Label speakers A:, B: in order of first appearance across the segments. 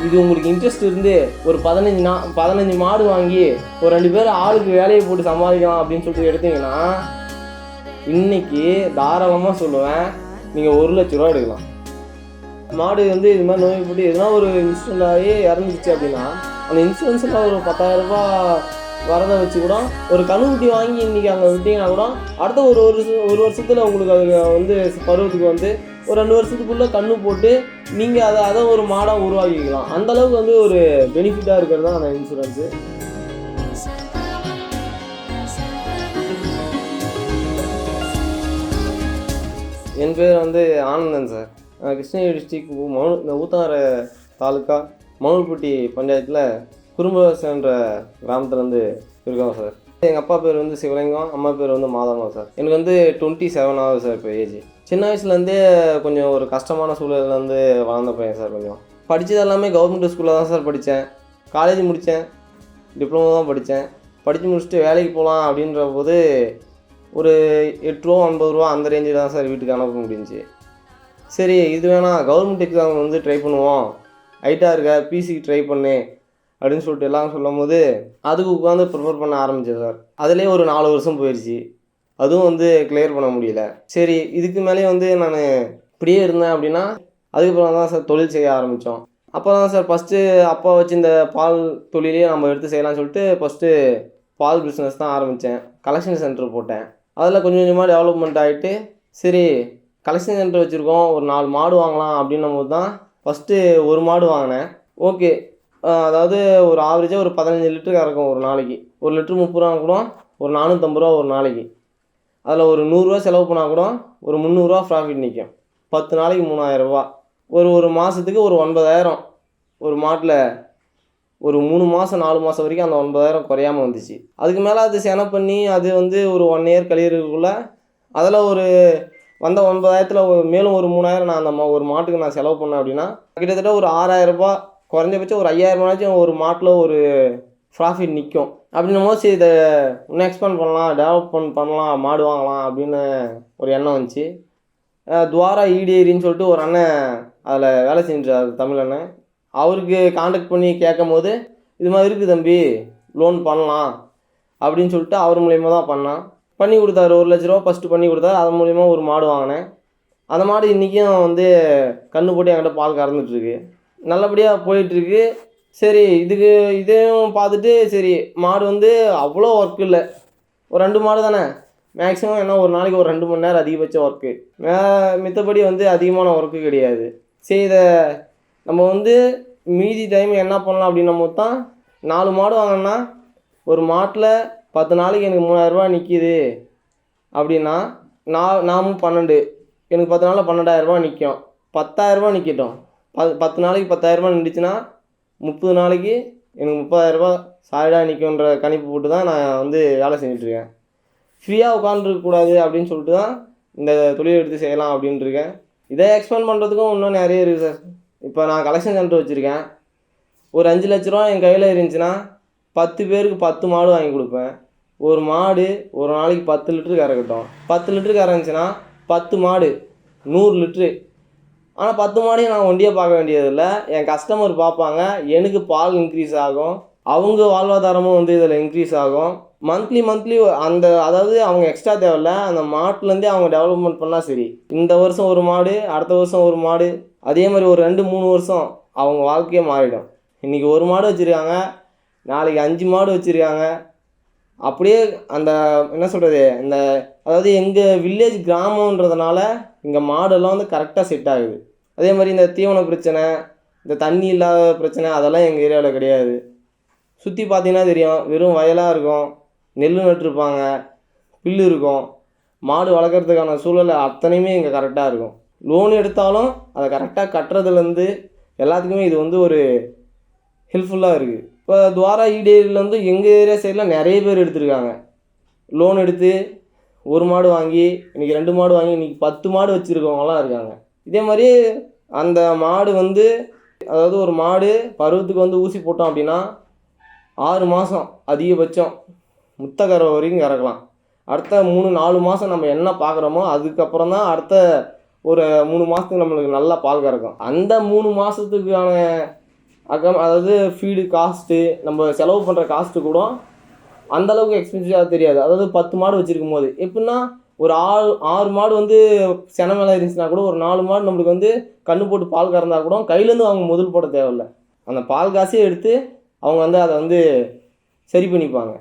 A: இது உங்களுக்கு இன்ட்ரெஸ்ட் இருந்து ஒரு 15 மாடு வாங்கி ஒரு 2 பேர் ஆளுக்கு வேலையை போட்டு சம்பாதிக்கலாம் அப்படின்னு சொல்லிட்டு எடுத்தீங்கன்னா இன்னைக்கு தாராளமாக சொல்லுவேன் நீங்கள் 1 லட்ச ரூபா எடுக்கலாம். மாடு வந்து இது மாதிரி நோய்பட்டு எதுனா ஒரு இன்சிடென்ட் ஆகி இறந்துச்சு அப்படின்னா அந்த இன்சூரன்ஸில் ஒரு 10,000 ரூபா வரதை வச்சு கூட ஒரு கண்ணுக்குட்டி வாங்கி இன்றைக்கி அங்கே விட்டிங்கன்னா கூட அடுத்த ஒரு வருஷத்தில் உங்களுக்கு அது வந்து பருவத்துக்கு வந்து ஒரு 2 வருஷத்துக்குள்ளே கண்ணு போட்டு நீங்கள் அதை ஒரு மாடாக உருவாக்கிக்கலாம். அந்தளவுக்கு வந்து ஒரு பெனிஃபிட்டாக இருக்கிறது தான் அந்த இன்சூரன்ஸு. என் பேர் வந்து ஆனந்தன் சார். கிருஷ்ணகிரி டிஸ்ட்ரிக் ஊத்தார தாலுக்கா மணல்பட்டி பஞ்சாயத்தில் குறும்புவசன்ற கிராமத்துலேருந்து இருக்கோம் சார். எங்கள் அப்பா பேர் வந்து சிவலிங்கம், அம்மா பேர் வந்து மாதம்மா சார். எனக்கு வந்து 27 ஆகுது சார் இப்போ ஏஜ். சின்ன வயசுலேருந்தே கொஞ்சம் ஒரு கஷ்டமான சூழல்லேருந்து வளர்ந்த பையன் சார். கொஞ்சம் படித்தது எல்லாமே கவர்மெண்ட் ஸ்கூலில் தான் சார் படித்தேன். காலேஜ் முடித்தேன், டிப்ளமோ தான் படித்தேன். படித்து முடிச்சுட்டு வேலைக்கு போகலாம் அப்படின்ற போது ஒரு 8 ரூபா 50 ரூபா அந்த ரேஞ்சில் தான் சார் வீட்டுக்கு அனுப்ப முடிஞ்சிச்சு. சரி இது வேணாம், கவர்மெண்ட் எக்ஸாம் வந்து ட்ரை பண்ணுவோம், ஹைட்டாக இருக்க பிசிக்கு ட்ரை பண்ணு அப்படின்னு சொல்லிட்டு எல்லாம் சொல்லும் போது அதுக்கு உட்காந்து ப்ரிப்பேர் பண்ண ஆரம்பித்தேன் சார். அதுலேயே ஒரு 4 வருஷம் போயிடுச்சு. அதுவும் வந்து கிளியர் பண்ண முடியல. சரி இதுக்கு மேலே வந்து நான் இப்படியே இருந்தேன் அப்படின்னா அதுக்கப்புறம் தான் சார் தொழில் செய்ய ஆரம்பித்தோம். அப்போ தான் சார் ஃபஸ்ட்டு அப்பா வச்சு இந்த பால் தொழிலையே நம்ம எடுத்து செய்யலாம்னு சொல்லிட்டு ஃபஸ்ட்டு பால் பிஸ்னஸ் தான் ஆரம்பித்தேன். கலெக்ஷன் சென்டர் போட்டேன். அதில் கொஞ்சம் கொஞ்சமாக டெவலப்மெண்ட் ஆகிட்டு சரி கலெக்ஷன் சென்டர் வச்சுருக்கோம், ஒரு 4 மாடு வாங்கலாம் அப்படின்னும் போது தான் ஃபஸ்ட்டு ஒரு மாடு வாங்கினேன். ஓகே, அதாவது ஒரு ஆவரேஜாக ஒரு 15 லிட்டரு கறக்கும் ஒரு நாளைக்கு. 1 லிட்டரு 30 ரூபா கூட ஒரு 450 ரூபா ஒரு நாளைக்கு. அதில் ஒரு 100 ரூபா செலவு பண்ணால் கூட ஒரு 300 ரூபா ப்ராஃபிட் நிற்கும். 10 நாளைக்கு 3000 ரூபா. ஒரு மாதத்துக்கு ஒரு 9000. ஒரு மாட்டில் ஒரு 3 மாதம் 4 மாதம் வரைக்கும் அந்த 9000 குறையாமல் வந்துச்சு. அதுக்கு மேலே அது செனை பண்ணி அது வந்து ஒரு 1 இயர் கழியறதுக்குள்ளே அதில் ஒரு வந்த 9000த்தில் மேலும் ஒரு 3000 நான் அந்த ஒரு மாட்டுக்கு நான் செலவு பண்ணேன் அப்படின்னா கிட்டத்தட்ட ஒரு 6000 ரூபா, குறைஞ்சபட்சம் ஒரு 5000 ரூபாய்ச்சும் ஒரு மாட்டில் ஒரு ப்ராஃபிட் நிற்கும். அப்படின்னும் போது சரி இதை இன்னும் எக்ஸ்பேண்ட் பண்ணலாம், டெவலப்மெண்ட் பண்ணலாம், மாடு வாங்கலாம் அப்படின்னு ஒரு எண்ணம் வந்துச்சு. துவாரா ஈடேரின்னு சொல்லிட்டு ஒரு அண்ணன் அதில் வேலை செஞ்சார், தமிழ் அண்ணன். அவருக்கு காண்டாக்ட் பண்ணி கேட்கும் போது இது மாதிரி இருக்குது தம்பி, லோன் பண்ணலாம் அப்படின்னு சொல்லிட்டு அவர் மூலிமா தான் பண்ணி கொடுத்தாரு. 1 லட்ச ரூபா ஃபஸ்ட்டு பண்ணி கொடுத்தாரு. அது மூலிமா ஒரு மாடு வாங்கினேன். அந்த மாடு இன்றைக்கும் வந்து கன்று போட்டு என்கிட்ட பால் கறந்துட்டுருக்கு, நல்லபடியாக போயிட்டுருக்கு. சரி இதையும் பார்த்துட்டு சரி மாடு வந்து அவ்வளோ ஒர்க் இல்லை, ஒரு 2 மாடு தானே மேக்ஸிமம், என்ன ஒரு நாளைக்கு ஒரு 2 மணி நேரம் அதிகபட்ச ஒர்க்கு, மித்தபடி வந்து அதிகமான ஒர்க்கு கிடையாது. சரி இதை நம்ம வந்து மீதி டைம் என்ன பண்ணலாம் அப்படின்னும் போது தான் 4 மாடு வாங்கினா ஒரு மாட்டில் 10 நாளைக்கு எனக்கு 3000 ரூபா நிற்கிது அப்படின்னா நாமும் 12, எனக்கு 10 நாளில் 12,000 ரூபா நிற்கும். 10,000 ரூபா நிற்கட்டும், 10 நாளைக்கு 10,000 ரூபா நின்றுச்சுன்னா 30 நாளைக்கு எனக்கு 30,000 ரூபா சாலிடாக நிற்குன்ற கணிப்பு போட்டு தான் நான் வந்து வேலை செஞ்சிட்ருக்கேன். ஃப்ரீயாக உட்காந்துருக்கக்கூடாது அப்படின்னு சொல்லிட்டு தான் இந்த தொழில் எடுத்து செய்யலாம் அப்படின்ட்டு இருக்கேன். இதை எக்ஸ்பேண்ட் பண்ணுறதுக்கும் இன்னும் நிறைய இருக்குது சார். இப்போ நான் கலெக்ஷன் சென்டர் வச்சுருக்கேன். ஒரு 5 லட்ச ரூபா என் கையில் இருந்துச்சுன்னா 10 பேருக்கு 10 மாடு வாங்கி கொடுப்பேன். ஒரு மாடு ஒரு நாளைக்கு 10 லிட்டரு கறக்கட்டும். 10 லிட்டரு கறந்துச்சுன்னா 10 மாடு 100 லிட்ரு. ஆனால் 10 மாடையும் நான் ஒண்டியாக பார்க்க வேண்டியதில்லை, என் கஸ்டமர் பார்ப்பாங்க. எனக்கு பால் இன்க்ரீஸ் ஆகும், அவங்க வாழ்வாதாரமும் வந்து இதில் இன்க்ரீஸ் ஆகும். மந்த்லி அந்த அதாவது அவங்க எக்ஸ்ட்ரா தேவையில்ல, அந்த மாட்டிலேருந்தே அவங்க டெவலப்மெண்ட் பண்ணால் சரி. இந்த வருஷம் ஒரு மாடு, அடுத்த வருஷம் ஒரு மாடு, அதே மாதிரி ஒரு 2-3 வருஷம் அவங்க வாழ்க்கையே மாறிடும். இன்றைக்கி ஒரு மாடு வச்சுருக்காங்க, நாளைக்கு 5 மாடு வச்சுருக்காங்க. அப்படியே அந்த என்ன சொல்கிறது, இந்த அதாவது எங்கள் வில்லேஜ் கிராமன்றதுனால இங்கே மாடெல்லாம் வந்து கரெக்டாக செட் ஆகுது. அதே மாதிரி இந்த தீவன பிரச்சனை, இந்த தண்ணி இல்லாத பிரச்சனை அதெல்லாம் எங்கள் ஏரியாவில் கிடையாது. சுற்றி பார்த்தீங்கன்னா தெரியும், வெறும் வயலாக இருக்கும், நெல் நட்டுருப்பாங்க, புல்லு இருக்கும். மாடு வளர்க்குறதுக்கான சூழல் அத்தனையுமே இங்கே கரெக்டாக இருக்கும். லோன் எடுத்தாலும் அதை கரெக்டாக கட்டுறதுலேருந்து எல்லாத்துக்குமே இது வந்து ஒரு ஹெல்ப்ஃபுல்லாக இருக்குது. இப்போ துவாரா ஈடேரியிலேருந்து எங்கள் ஏரியா சைடில் நிறைய பேர் எடுத்திருக்காங்க. லோன் எடுத்து ஒரு மாடு வாங்கி இன்றைக்கி 2 மாடு வாங்கி இன்றைக்கி 10 மாடு வச்சுருக்கவங்களாம் இருக்காங்க. இதே மாதிரி அந்த மாடு வந்து அதாவது ஒரு மாடு பருவத்துக்கு வந்து ஊசி போட்டோம் அப்படின்னா 6 மாதம் அதிகபட்சம் முத்தக்கரை வரைக்கும் கறக்கலாம். அடுத்த 3-4 மாதம் நம்ம என்ன பார்க்குறோமோ அதுக்கப்புறம் தான் அடுத்த ஒரு 3 மாதத்துக்கு நம்மளுக்கு நல்லா பால் கறக்கும். அந்த 3 மாதத்துக்கான அதாவது ஃபீடு காஸ்ட்டு நம்ம செலவு பண்ணுற காஸ்ட்டு கூட அந்தளவுக்கு எக்ஸ்பென்சிவாக தெரியாது. அதாவது 10 மாடு வச்சுருக்கும் போது எப்படின்னா ஒரு 6 மாடு வந்து சென மேலே இருந்துச்சுன்னா கூட ஒரு 4 மாடு நம்மளுக்கு வந்து கன்று போட்டு பால் கறந்தா கூட கையிலேருந்து அவங்க முதல் போட தேவையில்லை. அந்த பால் காசே எடுத்து அவங்க வந்து அதை வந்து சரி பண்ணிப்பாங்க.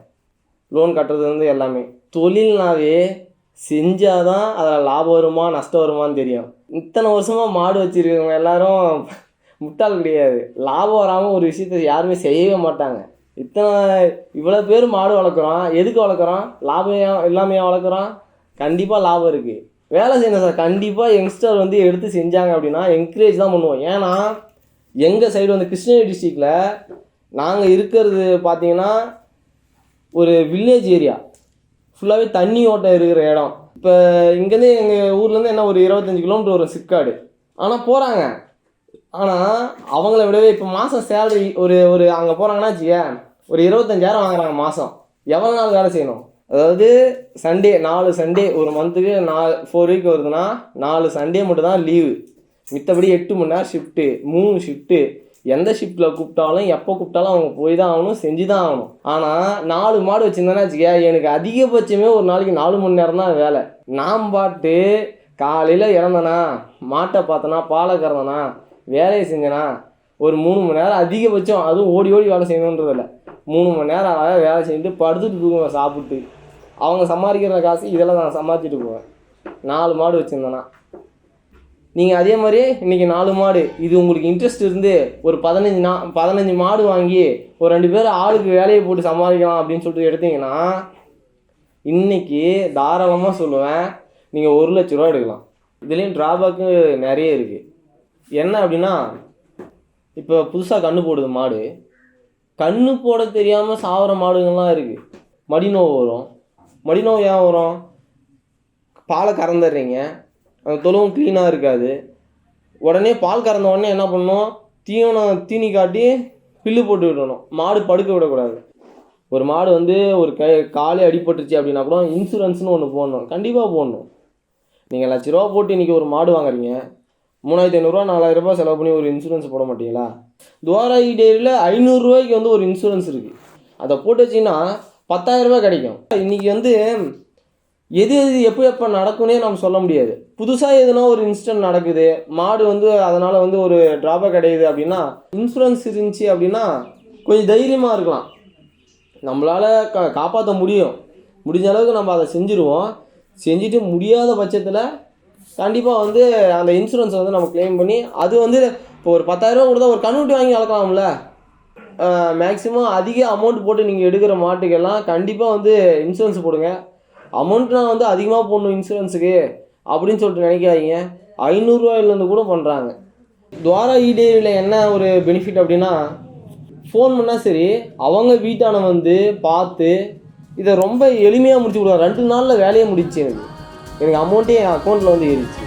A: லோன் கட்டுறது வந்து எல்லாமே தொழில்னாவே செஞ்சால் தான் அதில் லாபம் வருமா நஷ்டம் வருமானு தெரியும். இத்தனை வருஷமாக மாடு வச்சுருக்கவங்க எல்லாரும் முட்டாள் கிடையாது. லாபம் வராமல் ஒரு விஷயத்தை யாருமே செய்யவே மாட்டாங்க. இவ்வளோ பேர் மாடு வளர்க்குறோம், எதுக்கு வளர்க்குறோம்? லாபம் இல்லாமையாக வளர்க்குறோம். கண்டிப்பாக லாபம் இருக்குது, வேலை செய்யணும் சார். கண்டிப்பாக யங்ஸ்டர் வந்து எடுத்து செஞ்சாங்க அப்படின்னா என்கரேஜ் தான் பண்ணுவோம். ஏன்னா எங்கள் சைடு வந்து கிருஷ்ணகிரி டிஸ்ட்ரிக்டில் நாங்கள் இருக்கிறது பார்த்தீங்கன்னா ஒரு வில்லேஜ் ஏரியா, ஃபுல்லாகவே தண்ணி ஓட்டம் இருக்கிற இடம். இப்போ இங்கேருந்து எங்கள் ஊர்லேருந்து என்ன ஒரு 25 கிலோமீட்டர் வரும் சிக்காடு. ஆனால் போகிறாங்க. ஆனால் அவங்கள விடவே இப்போ மாதம் சேலரி ஒரு அங்கே போகிறாங்கன்னா வச்சுக்க ஒரு 25,000 வாங்குறாங்க மாதம். எவ்வளோ நாள் வேலை செய்யணும்? அதாவது சண்டே 4 சண்டே ஒரு மந்த்துக்கு 4 வீக் வருதுன்னா 4 சண்டே மட்டும் தான் லீவு. மித்தபடி 8 மணி நேரம் ஷிஃப்ட்டு, 3 ஷிஃப்ட்டு. எந்த ஷிஃப்ட்டில் கூப்பிட்டாலும் எப்போ கூப்பிட்டாலும் அவங்க போய் தான் ஆகணும், செஞ்சு தான் ஆகணும். ஆனால் 4 மாடு வச்சுருந்தேன்னா வச்சுக்க எனக்கு அதிகபட்சமே ஒரு நாளைக்கு 4 மணி நேரம் தான் வேலை. நான் பாட்டு காலையில் இறந்தனா, மாட்டை பார்த்தனா, பாலை கறந்தனா, வேலையை செஞ்சேனா ஒரு 3 மணி நேரம் அதிகபட்சம். அதுவும் ஓடி வேலை செய்யணுன்றதில்ல, 3 மணி நேரம் அழகாக வேலை செஞ்சுட்டு படுத்துட்டு தூங்குவேன் சாப்பிட்டு. அவங்க சம்பாதிக்கிற காசு இதெல்லாம் நான் சம்பாதிச்சுட்டு போவேன் 4 மாடு வச்சுருந்தேன்னா. நீங்கள் அதே மாதிரி இன்றைக்கி 4 மாடு, இது உங்களுக்கு இன்ட்ரெஸ்ட் இருந்து ஒரு 15 மாடு வாங்கி ஒரு 2 பேர் ஆளுக்கு வேலையை போட்டு சம்பாதிக்கலாம் அப்படின்னு சொல்லிட்டு எடுத்தீங்கன்னா இன்றைக்கி தாராளமாக சொல்லுவேன் நீங்கள் 1 லட்ச ரூபா எடுக்கலாம். இதுலேயும் ட்ராபேக்கு நிறைய இருக்குது. என்ன அப்படின்னா இப்போ புதுசாக கன்று போடுது மாடு, கன்று போட தெரியாமல் சாகிற மாடுங்கள்லாம் இருக்குது. மடிநோவு வரும். மடிநோவு ஏன் வரும்? பாலை கறந்துடுறீங்க, அந்த தொழுவும் க்ளீனாக இருக்காது. உடனே பால் கறந்த உடனே என்ன பண்ணணும்? தீனி காட்டி பில்லு போட்டு விடணும். மாடு படுக்க விடக்கூடாது. ஒரு மாடு வந்து ஒரு காலே அடிபட்டுருச்சு அப்படின்னா கூட இன்சூரன்ஸ்னு ஒன்று போடணும், கண்டிப்பாக போடணும். நீங்கள் 1 லட்ச ரூபா போட்டு இன்றைக்கி ஒரு மாடு வாங்குறீங்க, 3500 4000 ரூபா செலவு பண்ணி ஒரு இன்சூரன்ஸ் போட மாட்டீங்களா? துவாராகி டெய்ரியில் 500 ரூபாய்க்கு வந்து ஒரு இன்சூரன்ஸ் இருக்குது. அதை போட்டு வச்சிங்கன்னா 10,000 ரூபா கிடைக்கும். இன்றைக்கி வந்து எது எப்போ நடக்குன்னே நம்ம சொல்ல முடியாது. புதுசாக எதுனா ஒரு இன்சிடென்ட் நடக்குது, மாடு வந்து அதனால் வந்து ஒரு ட்ராபேக் கிடையாது அப்படின்னா இன்சூரன்ஸ் இருந்துச்சு அப்படின்னா கொஞ்சம் தைரியமாக இருக்கலாம். நம்மளால் காப்பாற்ற முடிஞ்ச அளவுக்கு நம்ம அதை செஞ்சுருவோம். செஞ்சுட்டு முடியாத பட்சத்தில் கண்டிப்பாக வந்து அந்த இன்சூரன்ஸை வந்து நம்ம கிளைம் பண்ணி அது வந்து இப்போ ஒரு 10,000 ரூபா கொடுத்தா ஒரு கன்னுட்டி வாங்கி வளர்க்கலாம்ல. மேக்ஸிமம் அதிக அமௌண்ட் போட்டு நீங்கள் எடுக்கிற மாட்டுக்கெல்லாம் கண்டிப்பாக வந்து இன்சூரன்ஸ் போடுங்க. அமௌண்ட்னா வந்து அதிகமாக போடணும் இன்சூரன்ஸுக்கு அப்படின்னு சொல்லிட்டு நினைக்காதீங்க. 500 ரூபாயிலேருந்து கூட பண்ணுறாங்க. துவாராகி டெய்ரியில் என்ன ஒரு பெனிஃபிட் அப்படின்னா ஃபோன் பண்ணால் சரி அவங்க வீட்டான வந்து பார்த்து இதை ரொம்ப எளிமையாக முடிச்சு கொடுக்குறாங்க. 2 நாளில் வேலையை முடிச்சு எனக்கு அமௌண்ட்டே என் அக்கௌண்ட்டில் வந்து ஏறிச்சு.